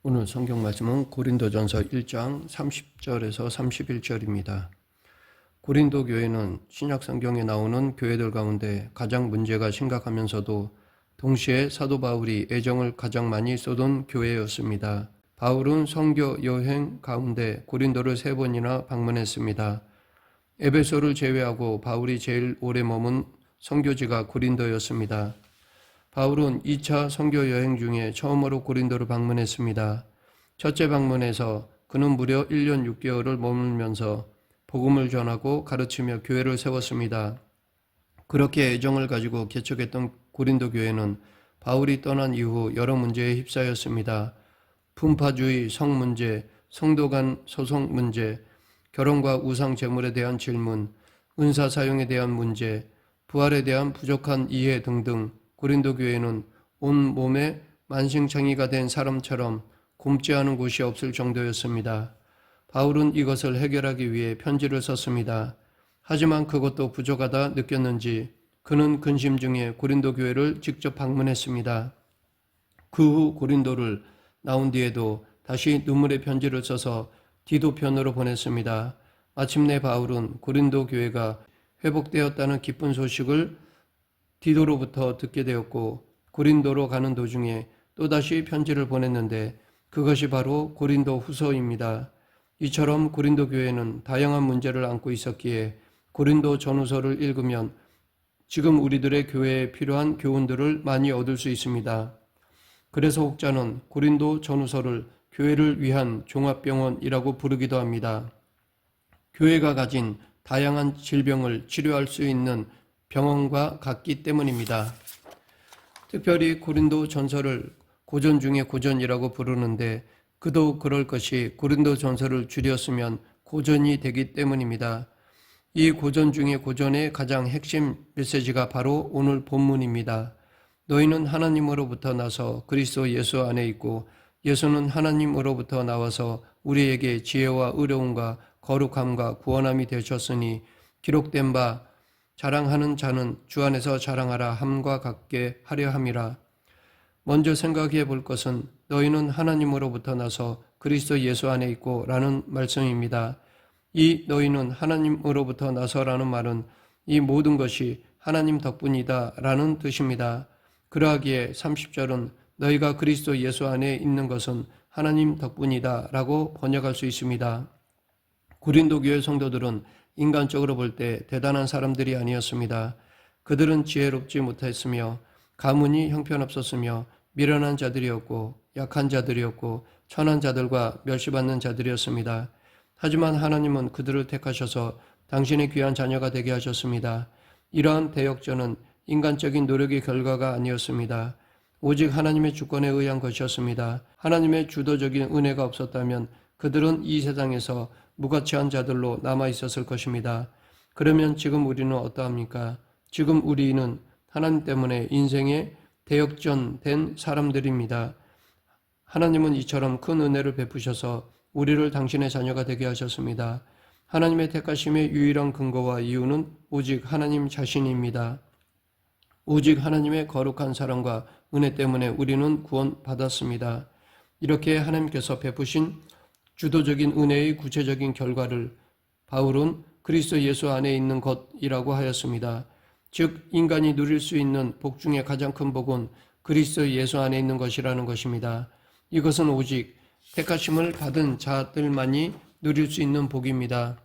오늘 성경 말씀은 고린도전서 1장 30절에서 31절입니다. 고린도 교회는 신약 성경에 나오는 교회들 가운데 가장 문제가 심각하면서도 동시에 사도 바울이 애정을 가장 많이 쏟은 교회였습니다. 바울은 선교 여행 가운데 고린도를 3번이나 방문했습니다. 에베소를 제외하고 바울이 제일 오래 머문 선교지가 고린도였습니다. 바울은 2차 선교 여행 중에 처음으로 고린도를 방문했습니다. 첫째 방문에서 그는 무려 1년 6개월을 머물면서 복음을 전하고 가르치며 교회를 세웠습니다. 그렇게 애정을 가지고 개척했던 고린도 교회는 바울이 떠난 이후 여러 문제에 휩싸였습니다. 분파주의, 성 문제, 성도 간 소송 문제, 결혼과 우상 제물에 대한 질문, 은사 사용에 대한 문제, 부활에 대한 부족한 이해 등등 고린도 교회는 온 몸에 만신창이가 된 사람처럼 굼지 않은 곳이 없을 정도였습니다. 바울은 이것을 해결하기 위해 편지를 썼습니다. 하지만 그것도 부족하다 느꼈는지 그는 근심 중에 고린도 교회를 직접 방문했습니다. 그 후 고린도를 나온 뒤에도 다시 눈물의 편지를 써서 디도편으로 보냈습니다. 마침내 바울은 고린도 교회가 회복되었다는 기쁜 소식을 디도로부터 듣게 되었고 고린도로 가는 도중에 또다시 편지를 보냈는데 그것이 바로 고린도 후서입니다. 이처럼 고린도 교회는 다양한 문제를 안고 있었기에 고린도 전후서를 읽으면 지금 우리들의 교회에 필요한 교훈들을 많이 얻을 수 있습니다. 그래서 혹자는 고린도 전후서를 교회를 위한 종합병원이라고 부르기도 합니다. 교회가 가진 다양한 질병을 치료할 수 있는 병원과 같기 때문입니다. 특별히 고린도 전서를 고전 중에 고전이라고 부르는데 그도 그럴 것이 고린도 전서를 줄였으면 고전이 되기 때문입니다. 이 고전 중에 고전의 가장 핵심 메시지가 바로 오늘 본문입니다. 너희는 하나님으로부터 나서 그리스도 예수 안에 있고 예수는 하나님으로부터 나와서 우리에게 지혜와 의로움과 거룩함과 구원함이 되셨으니 기록된 바 자랑하는 자는 주 안에서 자랑하라 함과 같게 하려 함이라. 먼저 생각해 볼 것은 너희는 하나님으로부터 나서 그리스도 예수 안에 있고 라는 말씀입니다. 이 너희는 하나님으로부터 나서라는 말은 이 모든 것이 하나님 덕분이다 라는 뜻입니다. 그러하기에 30절은 너희가 그리스도 예수 안에 있는 것은 하나님 덕분이다 라고 번역할 수 있습니다. 고린도 교회 성도들은 인간적으로 볼 때 대단한 사람들이 아니었습니다. 그들은 지혜롭지 못했으며 가문이 형편없었으며 미련한 자들이었고 약한 자들이었고 천한 자들과 멸시받는 자들이었습니다. 하지만 하나님은 그들을 택하셔서 당신의 귀한 자녀가 되게 하셨습니다. 이러한 대역전은 인간적인 노력의 결과가 아니었습니다. 오직 하나님의 주권에 의한 것이었습니다. 하나님의 주도적인 은혜가 없었다면 그들은 이 세상에서 무가치한 자들로 남아있었을 것입니다. 그러면 지금 우리는 어떠합니까? 지금 우리는 하나님 때문에 인생의 대역전된 사람들입니다. 하나님은 이처럼 큰 은혜를 베푸셔서 우리를 당신의 자녀가 되게 하셨습니다. 하나님의 택하심의 유일한 근거와 이유는 오직 하나님 자신입니다. 오직 하나님의 거룩한 사랑과 은혜 때문에 우리는 구원받았습니다. 이렇게 하나님께서 베푸신 주도적인 은혜의 구체적인 결과를 바울은 그리스도 예수 안에 있는 것이라고 하였습니다. 즉 인간이 누릴 수 있는 복 중에 가장 큰 복은 그리스도 예수 안에 있는 것이라는 것입니다. 이것은 오직 택하심을 받은 자들만이 누릴 수 있는 복입니다.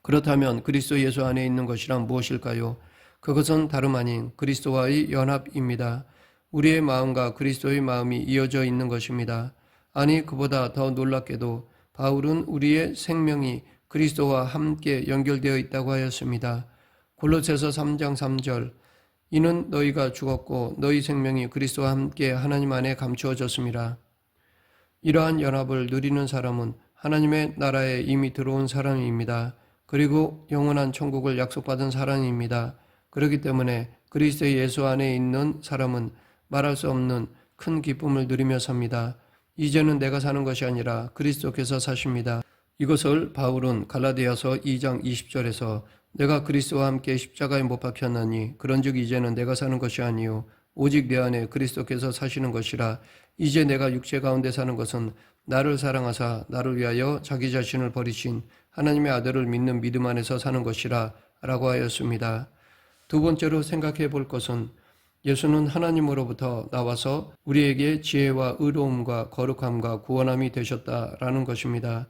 그렇다면 그리스도 예수 안에 있는 것이란 무엇일까요? 그것은 다름 아닌 그리스도와의 연합입니다. 우리의 마음과 그리스도의 마음이 이어져 있는 것입니다. 아니 그보다 더 놀랍게도 바울은 우리의 생명이 그리스도와 함께 연결되어 있다고 하였습니다. 골로새서 3장 3절 이는 너희가 죽었고 너희 생명이 그리스도와 함께 하나님 안에 감추어졌습니다. 이러한 연합을 누리는 사람은 하나님의 나라에 이미 들어온 사람입니다. 그리고 영원한 천국을 약속받은 사람입니다. 그렇기 때문에 그리스도 예수 안에 있는 사람은 말할 수 없는 큰 기쁨을 누리며 삽니다. 이제는 내가 사는 것이 아니라 그리스도께서 사십니다. 이것을 바울은 갈라디아서 2장 20절에서 내가 그리스도와 함께 십자가에 못 박혔나니 그런즉 이제는 내가 사는 것이 아니요 오직 내 안에 그리스도께서 사시는 것이라 이제 내가 육체 가운데 사는 것은 나를 사랑하사 나를 위하여 자기 자신을 버리신 하나님의 아들을 믿는 믿음 안에서 사는 것이라 라고 하였습니다. 두 번째로 생각해 볼 것은 예수는 하나님으로부터 나와서 우리에게 지혜와 의로움과 거룩함과 구원함이 되셨다라는 것입니다.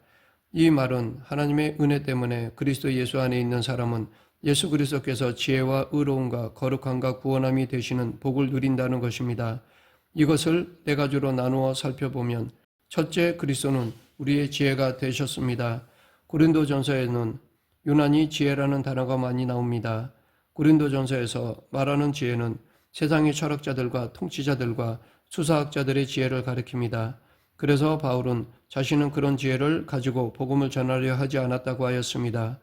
이 말은 하나님의 은혜 때문에 그리스도 예수 안에 있는 사람은 예수 그리스도께서 지혜와 의로움과 거룩함과 구원함이 되시는 복을 누린다는 것입니다. 이것을 네 가지로 나누어 살펴보면 첫째, 그리스도는 우리의 지혜가 되셨습니다. 고린도전서에는 유난히 지혜라는 단어가 많이 나옵니다. 고린도전서에서 말하는 지혜는 세상의 철학자들과 통치자들과 수사학자들의 지혜를 가리킵니다. 그래서 바울은 자신은 그런 지혜를 가지고 복음을 전하려 하지 않았다고 하였습니다.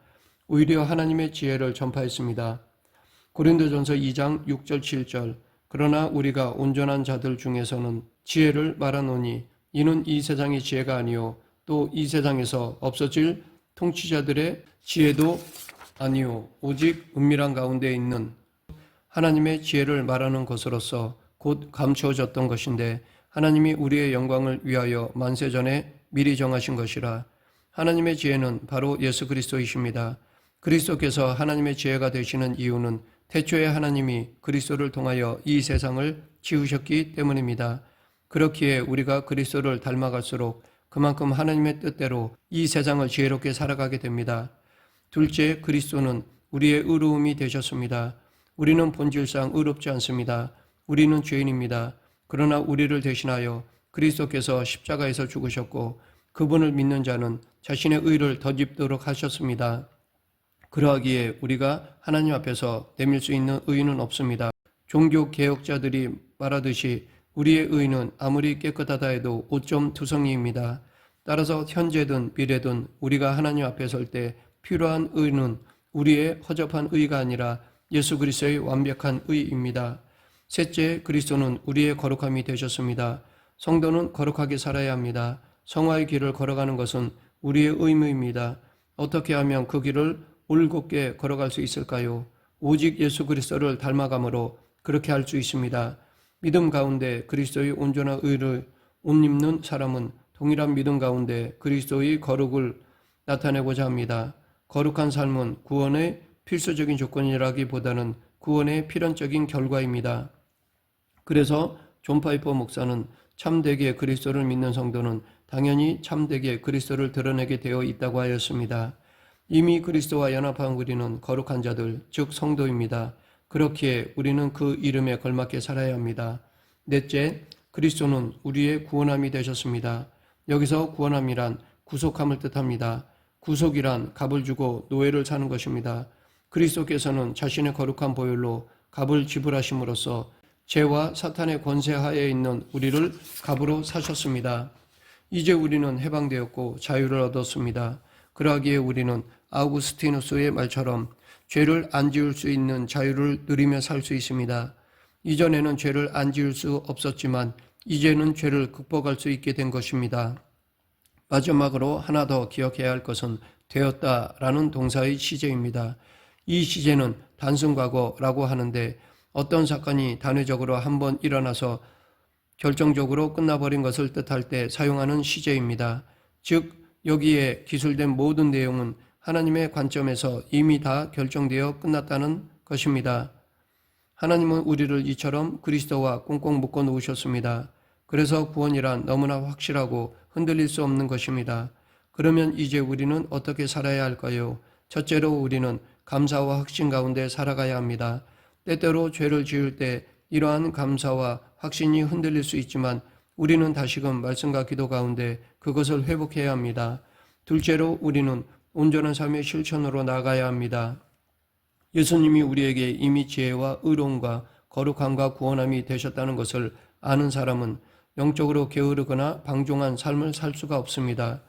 오히려 하나님의 지혜를 전파했습니다. 고린도전서 2장 6절 7절 그러나 우리가 온전한 자들 중에서는 지혜를 말하노니 이는 이 세상의 지혜가 아니요 또 이 세상에서 없어질 통치자들의 지혜도 아니요 오직 은밀한 가운데 있는 하나님의 지혜를 말하는 것으로서 곧 감추어졌던 것인데 하나님이 우리의 영광을 위하여 만세전에 미리 정하신 것이라. 하나님의 지혜는 바로 예수 그리스도이십니다. 그리스도께서 하나님의 지혜가 되시는 이유는 태초에 하나님이 그리스도를 통하여 이 세상을 지으셨기 때문입니다. 그렇기에 우리가 그리스도를 닮아갈수록 그만큼 하나님의 뜻대로 이 세상을 지혜롭게 살아가게 됩니다. 둘째, 그리스도는 우리의 의로움이 되셨습니다. 우리는 본질상 의롭지 않습니다. 우리는 죄인입니다. 그러나 우리를 대신하여 그리스도께서 십자가에서 죽으셨고 그분을 믿는 자는 자신의 의를 덧입도록 하셨습니다. 그러하기에 우리가 하나님 앞에서 내밀 수 있는 의는 없습니다. 종교 개혁자들이 말하듯이 우리의 의는 아무리 깨끗하다 해도 오점 투성이입니다. 따라서 현재든 미래든 우리가 하나님 앞에 설 때 필요한 의는 우리의 허접한 의가 아니라 예수 그리스도의 완벽한 의입니다. 셋째, 그리스도는 우리의 거룩함이 되셨습니다. 성도는 거룩하게 살아야 합니다. 성화의 길을 걸어가는 것은 우리의 의무입니다. 어떻게 하면 그 길을 올곧게 걸어갈 수 있을까요? 오직 예수 그리스도를 닮아감으로 그렇게 할 수 있습니다. 믿음 가운데 그리스도의 온전한 의를 옷 입는 사람은 동일한 믿음 가운데 그리스도의 거룩을 나타내고자 합니다. 거룩한 삶은 구원의 필수적인 조건이라기보다는 구원의 필연적인 결과입니다. 그래서 존 파이퍼 목사는 참되게 그리스도를 믿는 성도는 당연히 참되게 그리스도를 드러내게 되어 있다고 하였습니다. 이미 그리스도와 연합한 우리는 거룩한 자들, 즉 성도입니다. 그렇기에 우리는 그 이름에 걸맞게 살아야 합니다. 넷째, 그리스도는 우리의 구원함이 되셨습니다. 여기서 구원함이란 구속함을 뜻합니다. 구속이란 값을 주고 노예를 사는 것입니다. 그리스도께서는 자신의 거룩한 보혈로 값을 지불하심으로써 죄와 사탄의 권세하에 있는 우리를 값으로 사셨습니다. 이제 우리는 해방되었고 자유를 얻었습니다. 그러하기에 우리는 아우구스티누스의 말처럼 죄를 안 지을 수 있는 자유를 누리며 살 수 있습니다. 이전에는 죄를 안 지을 수 없었지만 이제는 죄를 극복할 수 있게 된 것입니다. 마지막으로 하나 더 기억해야 할 것은 되었다라는 동사의 시제입니다. 이 시제는 단순과거라고 하는데 어떤 사건이 단회적으로 한번 일어나서 결정적으로 끝나버린 것을 뜻할 때 사용하는 시제입니다. 즉 여기에 기술된 모든 내용은 하나님의 관점에서 이미 다 결정되어 끝났다는 것입니다. 하나님은 우리를 이처럼 그리스도와 꽁꽁 묶어 놓으셨습니다. 그래서 구원이란 너무나 확실하고 흔들릴 수 없는 것입니다. 그러면 이제 우리는 어떻게 살아야 할까요? 첫째로 우리는 감사와 확신 가운데 살아가야 합니다. 때때로 죄를 지을 때 이러한 감사와 확신이 흔들릴 수 있지만 우리는 다시금 말씀과 기도 가운데 그것을 회복해야 합니다. 둘째로 우리는 온전한 삶의 실천으로 나아가야 합니다. 예수님이 우리에게 이미 지혜와 의로움과 거룩함과 구원함이 되셨다는 것을 아는 사람은 영적으로 게으르거나 방종한 삶을 살 수가 없습니다.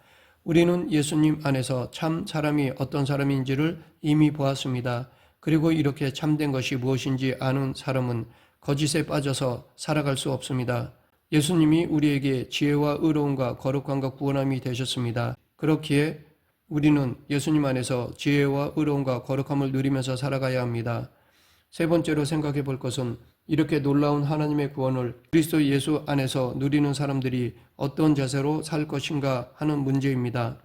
우리는 예수님 안에서 참 사람이 어떤 사람인지를 이미 보았습니다. 그리고 이렇게 참된 것이 무엇인지 아는 사람은 거짓에 빠져서 살아갈 수 없습니다. 예수님이 우리에게 지혜와 의로움과 거룩함과 구원함이 되셨습니다. 그렇기에 우리는 예수님 안에서 지혜와 의로움과 거룩함을 누리면서 살아가야 합니다. 세 번째로 생각해 볼 것은 이렇게 놀라운 하나님의 구원을 그리스도 예수 안에서 누리는 사람들이 어떤 자세로 살 것인가 하는 문제입니다.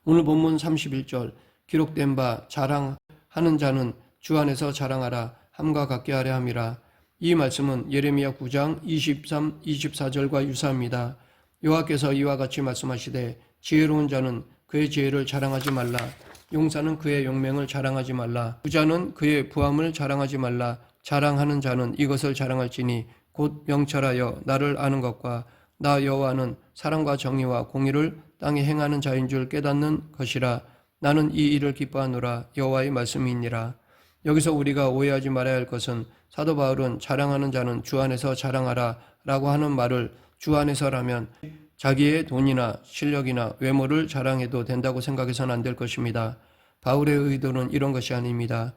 오늘 본문 31절 기록된 바 자랑하는 자는 주 안에서 자랑하라 함과 같게 하려 함이라. 이 말씀은 예레미야 9장 23, 24절과 유사합니다. 여호와께서 이와 같이 말씀하시되 지혜로운 자는 그의 지혜를 자랑하지 말라. 용사는 그의 용맹을 자랑하지 말라. 부자는 그의 부함을 자랑하지 말라. 자랑하는 자는 이것을 자랑할지니 곧 명철하여 나를 아는 것과 나 여호와는 사랑과 정의와 공의를 땅에 행하는 자인 줄 깨닫는 것이라. 나는 이 일을 기뻐하노라. 여호와의 말씀이니라. 여기서 우리가 오해하지 말아야 할 것은 사도 바울은 자랑하는 자는 주 안에서 자랑하라 라고 하는 말을 주 안에서라면 자기의 돈이나 실력이나 외모를 자랑해도 된다고 생각해서는 안 될 것입니다. 바울의 의도는 이런 것이 아닙니다.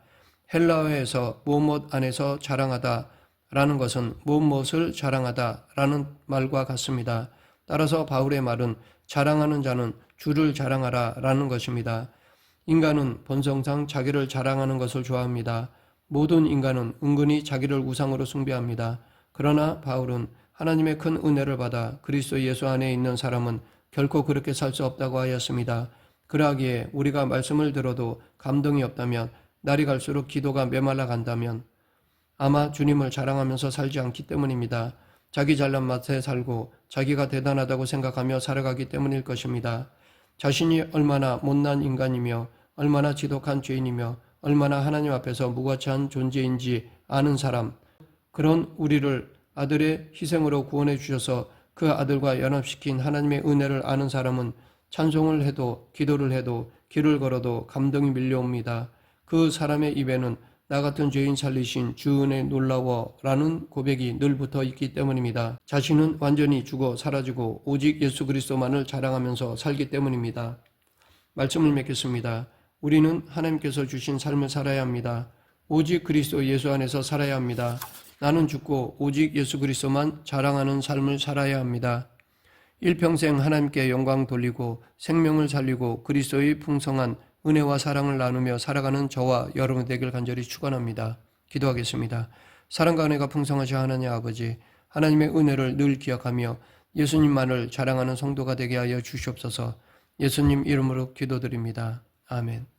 헬라어에서 무엇 안에서 자랑하다 라는 것은 무엇을 자랑하다 라는 말과 같습니다. 따라서 바울의 말은 자랑하는 자는 주를 자랑하라 라는 것입니다. 인간은 본성상 자기를 자랑하는 것을 좋아합니다. 모든 인간은 은근히 자기를 우상으로 숭배합니다. 그러나 바울은 하나님의 큰 은혜를 받아 그리스도 예수 안에 있는 사람은 결코 그렇게 살 수 없다고 하였습니다. 그러하기에 우리가 말씀을 들어도 감동이 없다면, 날이 갈수록 기도가 메말라 간다면 아마 주님을 자랑하면서 살지 않기 때문입니다. 자기 잘난 맛에 살고 자기가 대단하다고 생각하며 살아가기 때문일 것입니다. 자신이 얼마나 못난 인간이며 얼마나 지독한 죄인이며 얼마나 하나님 앞에서 무가치한 존재인지 아는 사람, 그런 우리를 아들의 희생으로 구원해 주셔서 그 아들과 연합시킨 하나님의 은혜를 아는 사람은 찬송을 해도 기도를 해도 길을 걸어도 감동이 밀려옵니다. 그 사람의 입에는 나 같은 죄인 살리신 주 은혜 놀라워라는 고백이 늘 붙어 있기 때문입니다. 자신은 완전히 죽어 사라지고 오직 예수 그리스도만을 자랑하면서 살기 때문입니다. 말씀을 맺겠습니다. 우리는 하나님께서 주신 삶을 살아야 합니다. 오직 그리스도 예수 안에서 살아야 합니다. 나는 죽고 오직 예수 그리스도만 자랑하는 삶을 살아야 합니다. 일평생 하나님께 영광 돌리고 생명을 살리고 그리스도의 풍성한 은혜와 사랑을 나누며 살아가는 저와 여러분 되길 간절히 축원합니다. 기도하겠습니다. 사랑과 은혜가 풍성하신 하나님 아버지, 하나님의 은혜를 늘 기억하며 예수님만을 자랑하는 성도가 되게 하여 주시옵소서. 예수님 이름으로 기도드립니다. 아멘.